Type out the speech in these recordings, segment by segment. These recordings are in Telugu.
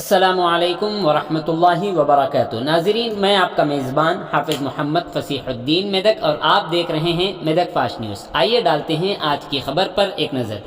अस्सलामुअलैकुम वरहमतुल्लाहि वबरकातुहू। नाज़रीन, मैं आपका मेज़बान हाफिज़ मोहम्मद फ़सीहुद्दीन मेदक और आप देख रहे हैं मेदक फास्ट न्यूज़। आइए डालते हैं आज की खबर पर एक नज़र।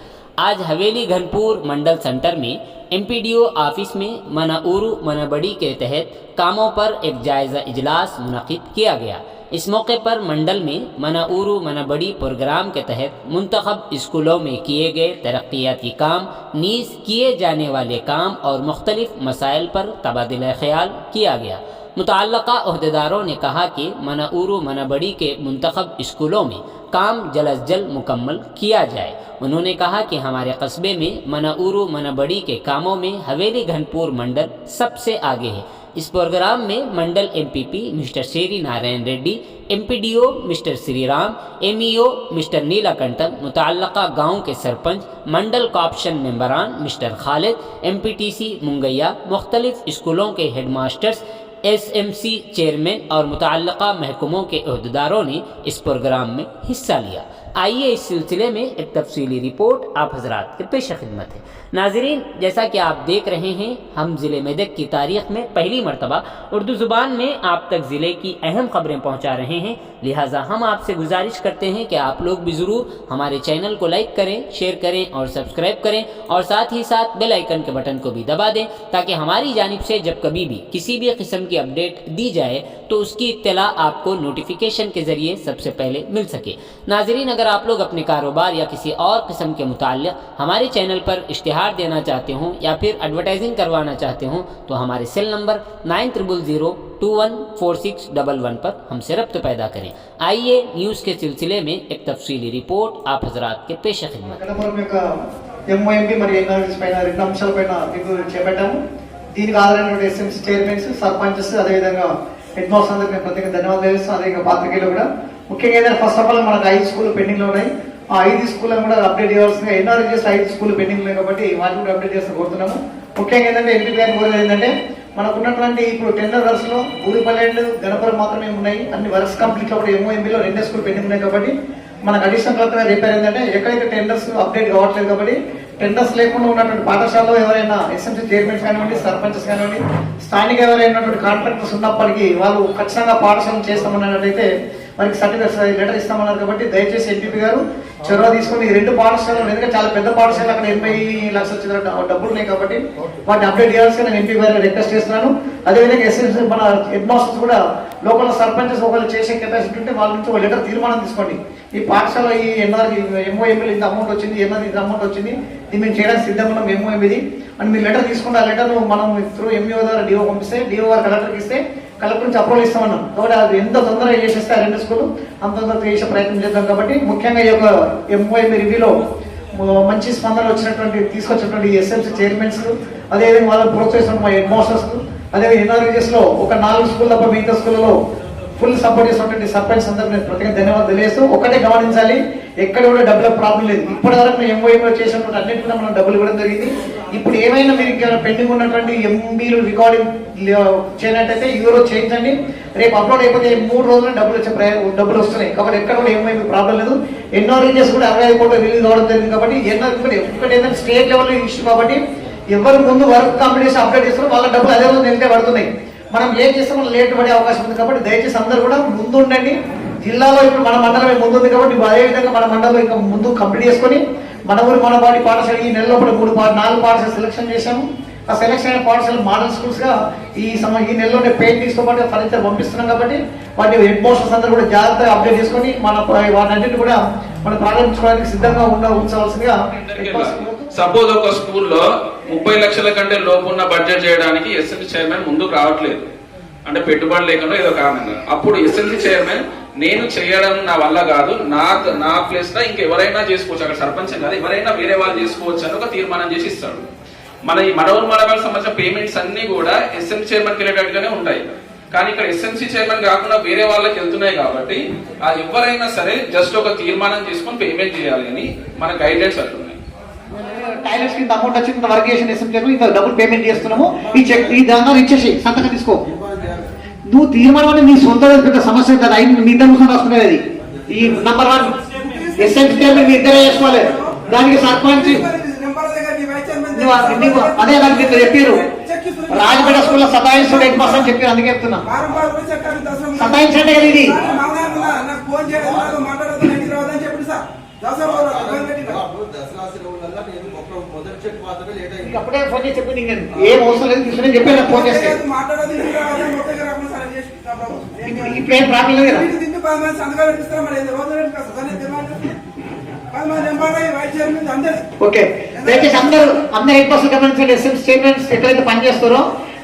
आज हवेली घनपुर मंडल सेंटर में MPDO ऑफिस में मनाउरू मनबड़ी के तहत कामों पर एक जायज़ा इजलास मुनक़िद किया गया। इस मौके पर मंडल में मनाउरू मनबड़ी प्रोग्राम के तहत मुंतखब स्कूलों में किए गए तरक्याती काम, नीज़ किए जाने वाले काम और मुख्तलिफ मसाइल पर तबादला ख्याल किया गया। मुतअल्लिक़ा अहदेदारों ने कहा कि मनाउरू मनबड़ी के मुंतखब स्कूलों में काम जल्द अज जल्द मुकम्मल किया जाए। उन्होंने कहा कि हमारे कस्बे में मनाउरू मनबड़ी के कामों में हवेली घनपुर मंडल सबसे आगे है। इस प्रोग्राम में mandal MPP mister Shri Narayan Reddy, MPDO mister Shri Ram, MEO mister Neelakantan, मुतअल्लिक़ा गाँव के सरपंच, मंडल कॉप्शन मेंबरान मिस्टर खालिद, MPTC मुंगैया, मुख्तलिफ स्कूलों के हेडमास्टर्स, SMC चेयरमैन और मुतअल्लिक़ा महकमों के अहदेदारों ने इस प्रोग्राम में हिस्सा लिया। आइए इस सिलसिले में एक तफसीली रिपोर्ट आप हजरात के पेश खिदमत है। नाज़रीन, जैसा कि आप देख रहे हैं, हम ज़िले मेदक की तारीख़ में पहली मरतबा उर्दू ज़ुबान में आप तक ज़िले की अहम ख़बरें पहुँचा रहे हैं। लिहाजा हम आपसे गुजारिश करते हैं कि आप लोग भी ज़रूर हमारे चैनल को लाइक करें, शेयर करें और सब्सक्राइब करें और साथ ही साथ बेल आइकन के बटन को भी दबा दें, ताकि हमारी जानिब से जब कभी भी किसी भी किस्म की अपडेट दी जाए तो उसकी इत्तला आपको नोटिफिकेशन के ज़रिए सबसे पहले मिल सके। नाज़रीन, अगर आप लोग अपने कारोबार या किसी और किस्म के मुताल्लिक़ हमारे चैनल पर इश्तिहार देना चाहते हों या फिर एडवर्टाइजिंग करवाना चाहते हों तो हमारे सेल नंबर 9000214611 पर हमसे रब्त पैदा करें। आइए न्यूज़ के सिलसिले में एक तफसीली रिपोर्ट आप हजरात के पेश खिदमत। MOMB మరియు ఎన్ఆర్ఎస్ పైన రెండు అంశాలపైన మీకు చేపట్టాము. దీనికి ఆధారమైనటువంటి SMC చైర్మన్స్, సర్పంచెస్, అదేవిధంగా హెడ్ మాస్టర్స్ అందరికీ నేను ప్రత్యేక ధన్యవాదాలు తెలుస్తాను. అదేవిధంగా పాత్రికేయులు కూడా. ముఖ్యంగా ఏదైనా ఫస్ట్ ఆఫ్ ఆల్ మనకు 5 స్కూళ్ళు పెండింగ్లో ఉన్నాయి. ఆ 5 స్కూళ్ళను కూడా అప్డేట్ చేయాల్సిందిగా NRS 5 స్కూళ్ళు పెండింగ్ ఉన్నాయి కాబట్టి వాటిని కూడా అప్డేట్ చేస్తూ కోరుతున్నాము. ముఖ్యంగా ఏంటంటే ఎంపీ గారిని కోరేది ఏంటంటే మనకు ఉన్నటువంటి ఇప్పుడు టెండర్ వర్క్స్ లో బూరిపల్లి అండ్ గణపురం మాత్రమే ఉన్నాయి. అన్ని వర్క్స్ కంప్లీట్ అప్పుడు MOMB లో 2 స్కూల్ పెండింగ్ ఉన్నాయి కాబట్టి మనకు అడిషనల్ కలెక్టర్ గారు చెప్పారు ఏంటంటే ఎక్కడైతే టెండర్స్ అప్డేట్ కావట్లేదు కాబట్టి టెండర్స్ లేకుండా ఉన్నటువంటి పాఠశాలలో ఎవరైనా SMC చైర్మన్స్ కానివ్వండి, సర్పంచెస్ కానివ్వండి, స్థానిక ఎవరైనా కాంట్రాక్టర్స్ ఉన్నప్పటికీ వాళ్ళు ఖచ్చితంగా పాఠశాలను చేస్తామన్నట్లయితే వారికి సర్టిఫికేట్ లెటర్ ఇస్తామన్నారు. కాబట్టి దయచేసి ఎంపీ గారు చొరవ తీసుకొని ఈ 2 పాఠశాలలు, ఎందుకంటే చాలా పెద్ద పాఠశాల, అక్కడ 80 లక్షల చిల్లర డబ్బులు ఉన్నాయి కాబట్టి వాటిని అప్డేట్ చేయాల్సి నేను ఎంపీ గారిని రిక్వెస్ట్ చేస్తున్నాను. అదేవిధంగా SMC మన హెడ్ మాస్టర్స్ కూడా లోకల్ సర్పంచెస్ ఒకళ్ళు చేసే కెపాసిటీ ఉంటే వాళ్ళ నుంచి ఒక లెటర్ తీర్మానం తీసుకోండి. ఈ పాఠశాల ఈ MOMB ఇంత అమౌంట్ వచ్చింది, NR ఇంత అమౌంట్ వచ్చింది, ఇది మేము చేయడానికి సిద్ధంగా ఉన్నాం MOMB అని మీరు లెటర్ తీసుకుంటే ఆ లెటర్ మనం త్రూ MEO ద్వారా DO పంపిస్తే DO గారు కలెక్టర్కి ఇస్తే కలెక్టర్ నుంచి అప్రూవల్ ఇస్తామన్నాం. కాబట్టి అది ఎంత తొందరగా చేసేస్తే ఆ 2 స్కూలు అంత తొందరగా చేసే ప్రయత్నం చేద్దాం. కాబట్టి ముఖ్యంగా ఈ యొక్క MOMB రివ్యూలో మంచి స్పందన వచ్చినటువంటి తీసుకొచ్చినటువంటి SMC చైర్మన్స్, అదేవిధంగా వాళ్ళని ప్రోత్సహిస్తున్న మా హెడ్ మాస్టర్స్, అదేవిధంగా NRS లో ఒక 4 స్కూల్ తప్ప మిగతా స్కూళ్ళలో ఫుల్ సపోర్ట్ చేసినటువంటి సర్పంచ్ అందరికీ నేను ప్రత్యేక ధన్యవాదాలు తెలియజేస్తూ, ఒకటే గమనించాలి, ఎక్కడ కూడా డబ్బుల ప్రాబ్లం లేదు. ఇప్పటి వరకు MOMB చేసినటువంటి అన్నింటి కూడా మనం డబ్బులు ఇవ్వడం జరిగింది. ఇప్పుడు ఏమైనా మీరు పెండింగ్ ఉన్నటువంటి MBలు రికార్డింగ్ చేయనట్టయితే ఈ రోజు చేయించండి. రేపు అప్లోడ్ అయిపోతే 3 రోజుల్లో డబ్బులు వస్తున్నాయి. కాబట్టి ఎక్కడ కూడా MOMB ప్రాబ్లం లేదు. NRS కూడా 65 కోట్లు రిలీజ్ అవ్వడం జరిగింది. కాబట్టి ఒకటి ఏంటంటే స్టేట్ లెవెల్ ఇష్యూ కాబట్టి ఎవరు ముందు వర్క్ కంప్లీట్ చేసి అప్డేట్ చేస్తారో వాళ్ళ డబ్బులు అదే రోజు నిలిపే పడుతున్నాయి. మనం ఏం చేస్తామో లేట్ పడే అవకాశం ఉంది. కాబట్టి దయచేసి అందరూ కూడా ముందు ఉండండి. జిల్లాలో ఇప్పుడు మన మండలమే ముందు ఉంది కాబట్టి అదేవిధంగా మన మండలంలో ఇంకా ముందు కంప్లీట్ చేసుకొని మన ఊరు మన బాడీ పాఠశాల ఈ నెలలో కూడా 4 పాఠశాల సెలక్షన్ చేశాము. ఆ సెలక్షన్ అయిన పాఠశాల మోడల్ స్కూల్స్ గా ఈ నెలలోనే పెయింటింగ్స్ తో పాటు ఫలితాలు పంపిస్తున్నాం. కాబట్టి వాటి హెడ్ మాస్టర్స్ అందరూ కూడా జాగ్రత్తగా అప్డేట్ చేసుకొని వాటన్నింటినీ కూడా మనం ప్రారంభించుకోవడానికి సిద్ధంగా ఉంచవలసిందిగా. సపోజ్ ఒక స్కూల్లో 30 లక్షల కంటే లోపు ఉన్న బడ్జెట్ చేయడానికి SMC చైర్మన్ ముందుకు రావట్లేదు అంటే పెట్టుబడి లేకుండా ఏదో కారణంగా, అప్పుడు SMC చైర్మన్ నేను చేయడం నా వల్ల కాదు, నా ప్లేస్ లో ఇంకెవరైనా చేసుకోవచ్చు, అక్కడ సర్పంచ్ కాదు ఎవరైనా వేరే వాళ్ళు చేసుకోవచ్చు అని ఒక తీర్మానం చేసి ఇస్తాడు. మన ఈ మనవరు మనవాళ్ళకి సంబంధించిన పేమెంట్స్ అన్ని కూడా SMC చైర్మన్కి వెళ్ళేటట్టుగానే ఉంటాయి. కానీ ఇక్కడ SMC చైర్మన్ కాకుండా వేరే వాళ్ళకి వెళ్తున్నాయి కాబట్టి అది ఎవరైనా సరే జస్ట్ ఒక తీర్మానం చేసుకొని పేమెంట్ చేయాలి అని మన గైడ్లైన్స్ అంటున్నాయి. టాయిలెట్స్ కింద అమౌంట్ వచ్చింది వర్క్ చేసిన SMC చైర్మన్ ఇంత డబ్బులు పేమెంట్ చేస్తున్నాము, ఈ చెక్ ఈ దాంట్లో ఇచ్చేసి సంతకం తీసుకో. నువ్వు తీర్మానం అంటే నీ సొంత పెద్ద సమస్య కదా, మీ ఇద్దరు కోసం రాసుకునేది. ఈ నంబర్ 1 SMC చైర్మన్ మీ ఇద్దరే చేసుకోవాలి. దానికి సర్పంచ్ అదే నాకు చెప్పారు రాజపేట స్కూల్లో సతాయిస్తుడు హెడ్ మాస్టర్ అని చెప్పి అందుకే చెప్తున్నా. సతాయించండి కదా ఇది. నాకు ఫోన్ చేయడం మాట్లాడదు ఇంటికి రావద్దని చెప్పండి సార్. అప్పుడే ఫోన్ చేసి చెప్పి ఏం అవసరం లేదు తీసుకుని చెప్పి నాకు ఫోన్ చేస్తే మాట్లాడదు ఇప్పుడు ఏం ప్రాబ్లం లేదు కదా. సంతకాలు పెట్టిస్తారా మరి ఓకే, దయచేసి అందరు హెడ్ మాస్టర్ గమనించండి. ఎస్ఎంసీ చైర్మన్స్ ఎక్కడైతే పనిచేస్తారో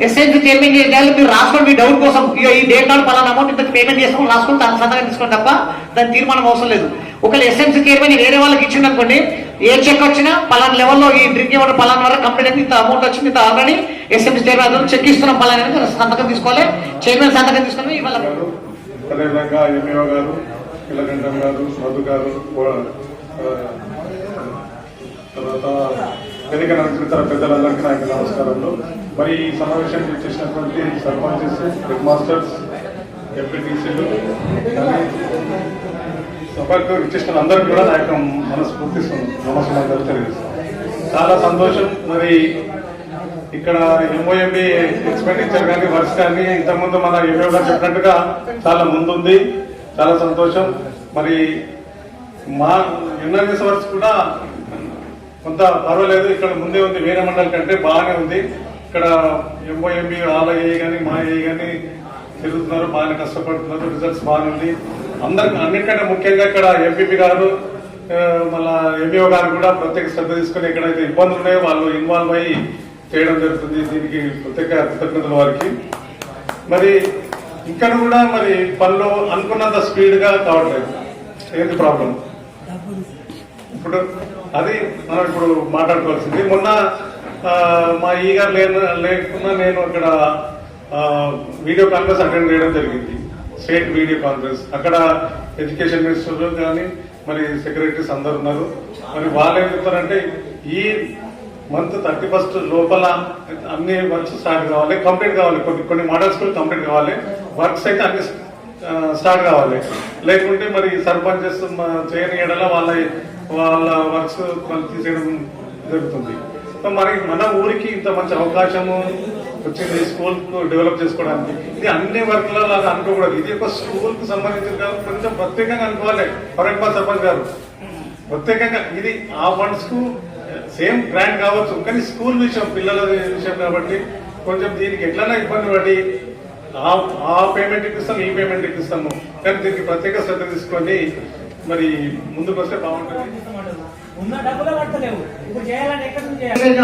ఎస్ఎంసీ చైర్మన్ చేయాలి. మీరు రాసుకోండి మీ డౌట్ కోసం. ఈ డేట్ నాడు పలానా అమౌంట్ ఇంత పేమెంట్ చేస్తాం రాసుకొని దాని సంతకం తీసుకోండి తప్ప దాని తీర్మానం అవసరం లేదు. ఒకవేళ ఎస్ఎంసీ చైర్మన్ వేరే వాళ్ళకి ఇచ్చింది అనుకోండి, ఏ చెక్ వచ్చినా పలానా లెవెల్లో ఈ డ్రింకింగ్ వాటర్ పలానా వరకు కంప్లీట్ అయింది, ఇంత అమౌంట్ వచ్చింది, ఇంత ఆల్రెడీ ఎస్ఎంసీ చైర్మన్ చెక్ ఇస్తున్నాం పలానా సంతకం తీసుకోవాలి. చైర్మన్ సంతకం తీసుకుని ఇవాళ అదేవిధంగా ఎంఈఓ గారు, పిల్లగంటం గారు, మధు గారు, తర్వాత వేదిక ఇతర పెద్దలందరికీ నాకు నమస్కారాలు. మరి ఈ సమావేశానికి వచ్చేసినటువంటి సర్పంచెస్, హెడ్ మాస్టర్స్, ఎంపీటీసీలు, సభకు ఇచ్చేసిన అందరికీ కూడా నా యొక్క మనస్ఫూర్తి నమస్కారాలు తెలియజేస్తాను. చాలా సంతోషం. మరి ఇక్కడ ఎంఓఎంబి ఎక్స్పెండిచర్ కానీ వర్క్స్ కానీ ఇంతకుముందు మన ఎంఓ గారు చెప్పినట్టుగా చాలా ముందుంది. చాలా సంతోషం. మరి మా యునైటెడ్ వర్క్స్ కూడా కొంత పర్వాలేదు, ఇక్కడ ముందే ఉంది. వేరే మండలి కంటే బాగానే ఉంది. ఇక్కడ ఎంఓఎంబి వాళ్ళ ఏ కానీ మా ఏ కానీ తిరుగుతున్నారు, బాగానే కష్టపడుతున్నారు. రిజల్ట్స్ బాగుంది అందరికి. అన్నిటికంటే ముఖ్యంగా ఇక్కడ ఎంపీపీ గారు మళ్ళా ఎంఈఓ గారు కూడా ప్రత్యేక శ్రద్ధ తీసుకుని ఎక్కడైతే ఇబ్బందులు ఉన్నాయో వాళ్ళు ఇన్వాల్వ్ అయ్యి చేయడం జరుగుతుంది. దీనికి ప్రత్యేక కృతజ్ఞతలు వారికి. మరి ఇక్కడ కూడా మరి పనులు అనుకున్నంత స్పీడ్ గా కావట్లేదు. ఏంటి ప్రాబ్లం? ఇప్పుడు అది మనం ఇప్పుడు మాట్లాడుకోవాల్సింది. మొన్న మా ఈ గారు లేకుండా నేను అక్కడ వీడియో కాన్ఫరెన్స్ అటెండ్ చేయడం జరిగింది. State video conference. అక్కడ ఎడ్యుకేషన్ మినిస్టర్ కానీ మరి సెక్రటరీస్ అందరు ఉన్నారు. మరి వాళ్ళు ఏం చెప్తారంటే ఈ మంత్ 31st లోపల అన్ని వర్క్స్ స్టార్ట్ కావాలి, కంప్లీట్ కావాలి. కొన్ని మోడల్ స్కూల్ కంప్లీట్ కావాలి, వర్క్స్ అయితే అన్ని స్టార్ట్ కావాలి. లేకుంటే మరి సర్పంచెస్ చేయని ఎడల వాళ్ళ వర్క్స్ తీసేయడం జరుగుతుంది. సో మరి మన ఊరికి ఇంత మంచి అవకాశము వచ్చింది స్కూల్ కు డెవలప్ చేసుకోవడానికి. ఇది అన్ని వర్క్ల లాగా అనుకోకూడదు. ఇది ఒక స్కూల్ కు సంబంధించిన కాబట్టి కొంచెం ప్రత్యేకంగా అనుకోవాలి. ఫర్ సర్పంచ్ గారు ప్రత్యేకంగా ఇది ఆ ఫండ్స్ కు సేమ్ గ్రాంట్ కావచ్చు, కానీ స్కూల్ విషయం, పిల్లల విషయం కాబట్టి కొంచెం దీనికి ఎట్లన్నా ఇబ్బంది పడి ఆ పేమెంట్ ఇప్పిస్తాము, ఈ పేమెంట్ ఇప్పిస్తాము, కానీ దీనికి ప్రత్యేక శ్రద్ధ తీసుకొని మరి ముందుకు వస్తే బాగుంటుంది.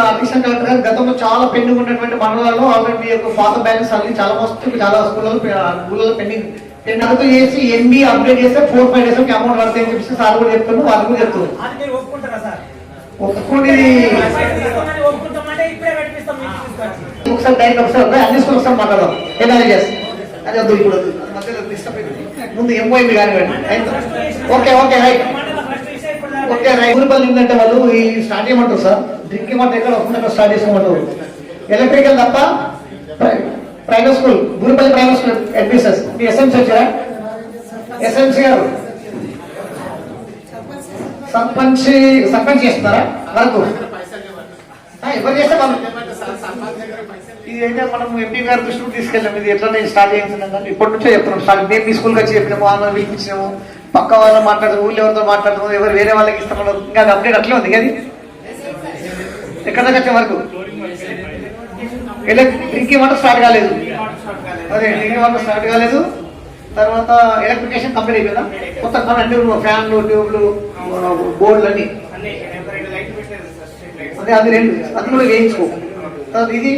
అడిషనల్ కలెక్టర్ గారు గతంలో చాలా పెండింగ్ ఉన్నటువంటి మండలాల్లో ఆల్రెడీ యొక్క పాత బ్యాలెన్స్ అన్ని చాలా మస్తు చాలా స్కూళ్ళలో పెండింగ్ చేసి ఎన్బి అప్డేట్ చేస్తే 4-5 days అమౌంట్ పడతాయని చెప్పి సార్ కూడా చెప్తున్నారు, వాళ్ళు కూడా చెప్తున్నారు. ఒప్పుకోండి ఒకసారి డైరెక్ట్ ఒకసారి అన్ని స్కూల్ ఒకసారి మాట్లాడదాం. ఎనాలిసిస్ అది వద్దు ఇప్పుడు ముందు ఎంఓఎంబి కానీ okay okay right okay right. Uripalli ఏంటంటే వాళ్ళు ఈ స్టార్ట్ చేయమంటారు సార్. డ్రింకింగ్ వాటర్ ఎక్కడ వస్తుంది స్టార్ట్ చేసుకోమంటారు. ఎలక్ట్రికల్ తప్ప private school Gurupalli private school admissions మీ ఎస్ఎంసీ వచ్చారా? ఎస్ఎంసీ గారు సర్పంచ్ చేస్తున్నారా వరకు ఎవరు చేస్తే వాళ్ళు ఇది అయితే మనం ఎంపీ గారి దృష్టికి తీసుకెళ్ళాము. ఇది ఎట్లా స్టార్ట్ చేయించినాం కానీ ఇప్పటి నుంచో చెప్తున్నాం. స్టార్ట్ మేము మీ స్కూల్కి వచ్చి చెప్పినాము, వాళ్ళని పిలిపించినాము, పక్క వాళ్ళు మాట్లాడుతూ ఊళ్ళో ఎవరితో మాట్లాడుతున్నాము, ఎవరు వేరే వాళ్ళకి ఇస్తామన్నారు. ఇంకా అది అప్డేట్ అట్లే ఉంది కానీ ఎక్కడ దాకా వచ్చే వరకు డ్రింకింగ్ వాటర్ స్టార్ట్ కాలేదు. అదే డ్రింకింగ్ వాటర్ స్టార్ట్ కాలేదు. తర్వాత ఎలక్ట్రికేషన్ కంప్లీట్ అయిపోయిందా? మొత్తం అన్ని ఫ్యాన్లు, ట్యూబ్లు, బోర్డులు అన్ని అదే అది 2 అది కూడా వేయించుకో. ఇది